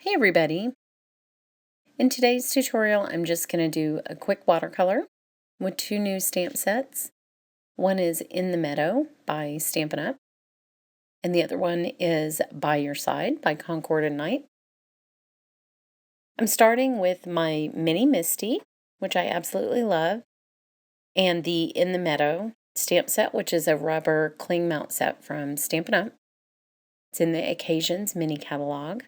Hey everybody! In today's tutorial I'm just going to do a quick watercolor with two new stamp sets. One is In the Meadow by Stampin' Up! And the other one is By Your Side by Concord and Night. I'm starting with my Mini Misty, which I absolutely love, and the In the Meadow stamp set, which is a rubber cling mount set from Stampin' Up! It's in the Occasions mini catalog.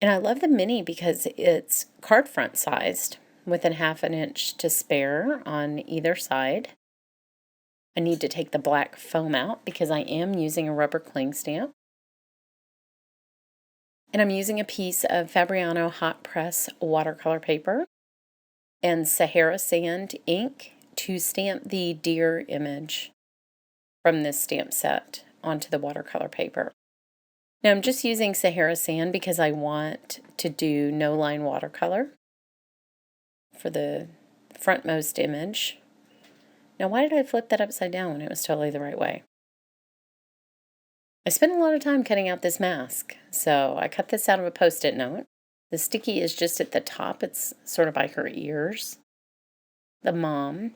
And I love the mini because it's card front sized with a 1/2 inch to spare on either side. I need to take the black foam out because I am using a rubber cling stamp. And I'm using a piece of Fabriano hot press watercolor paper and Sahara sand ink to stamp the deer image from this stamp set onto the watercolor paper. Now I'm just using Sahara sand because I want to do no line watercolor for the frontmost image. Now why did I flip that upside down when it was totally the right way? I spent a lot of time cutting out this mask, so I cut this out of a Post-it note. The sticky is just at the top, it's sort of by her ears. The mom.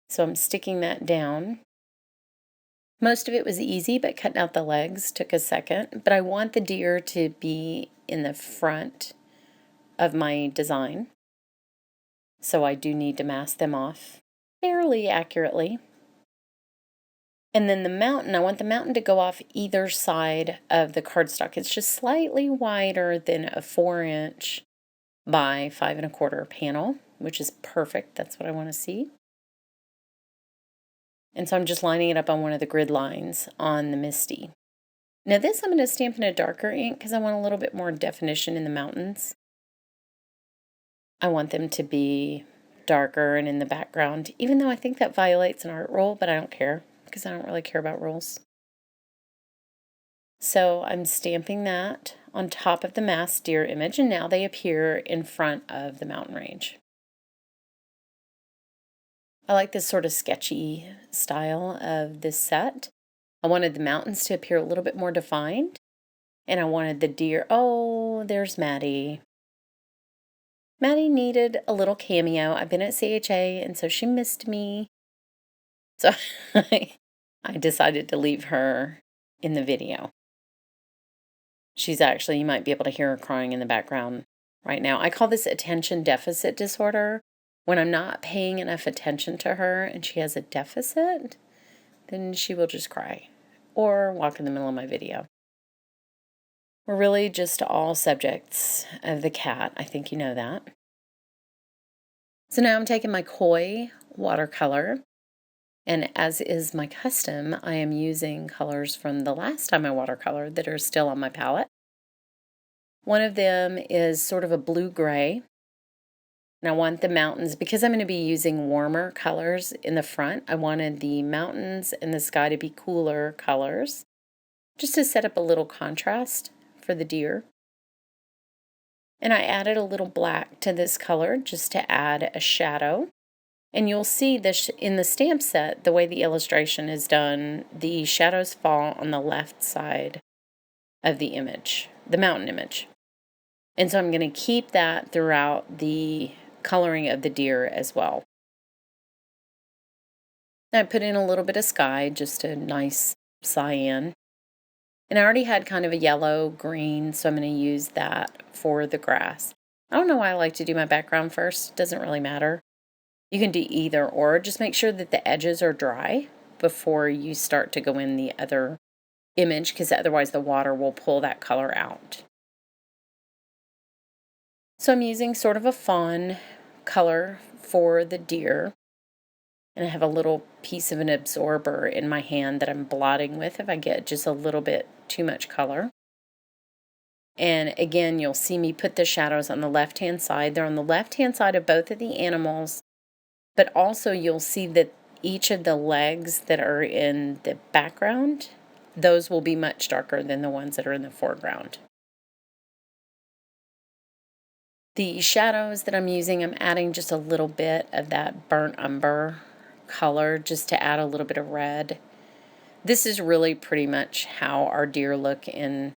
So I'm sticking that down. Most of it was easy, but cutting out the legs took a second. But I want the deer to be in the front of my design. So I do need to mask them off fairly accurately. And then the mountain, I want the mountain to go off either side of the cardstock. It's just slightly wider than a 4-inch by 5 1/4 panel, which is perfect. That's what I want to see. And so I'm just lining it up on one of the grid lines on the Misty. Now this I'm going to stamp in a darker ink because I want a little bit more definition in the mountains. I want them to be darker and in the background, even though I think that violates an art rule, but I don't care because I don't really care about rules. So I'm stamping that on top of the masked deer image, and now they appear in front of the mountain range. I like this sort of sketchy style of this set. I wanted the mountains to appear a little bit more defined, and I wanted the deer. Oh, there's Maddie. Maddie needed a little cameo. I've been at CHA, and so she missed me. So I decided to leave her in the video. She's actually, you might be able to hear her crying in the background right now. I call this attention deficit disorder. When I'm not paying enough attention to her and she has a deficit, then she will just cry or walk in the middle of my video. We're really just all subjects of the cat. I think you know that. So now I'm taking my Koi watercolor, and as is my custom, I am using colors from the last time I watercolored that are still on my palette. One of them is sort of a blue-gray. And I want the mountains, because I'm going to be using warmer colors in the front, I wanted the mountains and the sky to be cooler colors, just to set up a little contrast for the deer. And I added a little black to this color just to add a shadow. And you'll see this in the stamp set, the way the illustration is done, the shadows fall on the left side of the image, the mountain image. And so I'm going to keep that throughout the coloring of the deer as well. I put in a little bit of sky, just a nice cyan. And I already had kind of a yellow green, so I'm going to use that for the grass. I don't know why I like to do my background first. It doesn't really matter. You can do either or. Just make sure that the edges are dry before you start to go in the other image, because otherwise the water will pull that color out. So I'm using sort of a fawn color for the deer. And I have a little piece of an absorber in my hand that I'm blotting with if I get just a little bit too much color. And again, you'll see me put the shadows on the left-hand side. They're on the left-hand side of both of the animals, but also you'll see that each of the legs that are in the background, those will be much darker than the ones that are in the foreground. The shadows that I'm using, I'm adding just a little bit of that burnt umber color just to add a little bit of red. This is really pretty much how our deer look in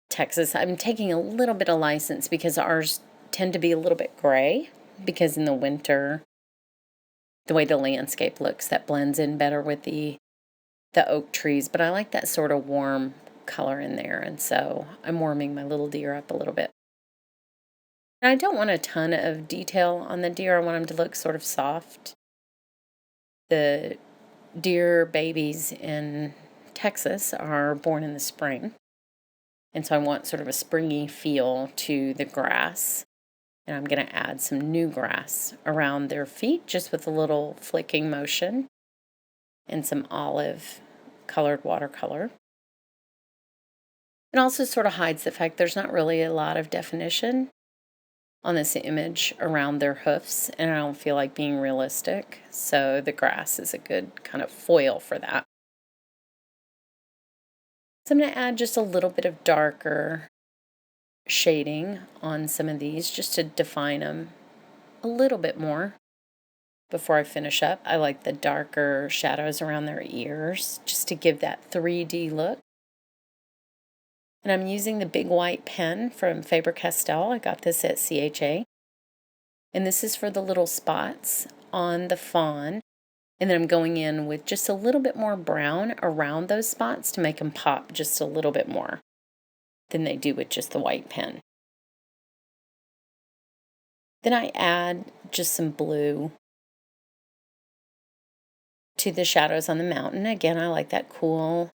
Texas. I'm taking a little bit of license because ours tend to be a little bit gray, because in the winter, the way the landscape looks, that blends in better with the oak trees. But I like that sort of warm color in there, and so I'm warming my little deer up a little bit. And I don't want a ton of detail on the deer. I want them to look sort of soft. The deer babies in Texas are born in the spring, and so I want sort of a springy feel to the grass. And I'm going to add some new grass around their feet, just with a little flicking motion, and some olive colored watercolor. It also sort of hides the fact there's not really a lot of definition on this image around their hoofs, and I don't feel like being realistic, so the grass is a good kind of foil for that. So I'm going to add just a little bit of darker shading on some of these just to define them a little bit more before I finish up. I like the darker shadows around their ears just to give that 3D look. And I'm using the big white pen from Faber-Castell. I got this at CHA. And this is for the little spots on the fawn. And then I'm going in with just a little bit more brown around those spots to make them pop just a little bit more than they do with just the white pen. Then I add just some blue to the shadows on the mountain. Again, I like that cool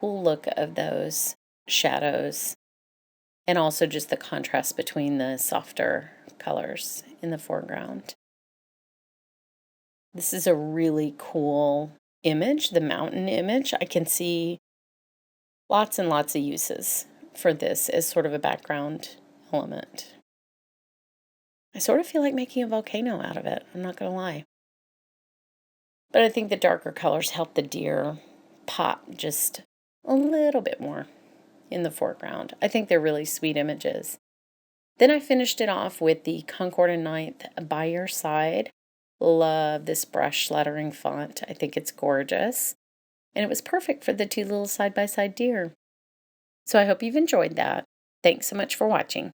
look of those shadows, and also just the contrast between the softer colors in the foreground. This is a really cool image, the mountain image. I can see lots and lots of uses for this as sort of a background element. I sort of feel like making a volcano out of it, I'm not going to lie. But I think the darker colors help the deer pop just a little bit more in the foreground. I think they're really sweet images. Then I finished it off with the Concord and Ninth By Your Side. Love this brush lettering font. I think it's gorgeous. And it was perfect for the two little side-by-side deer. So I hope you've enjoyed that. Thanks so much for watching.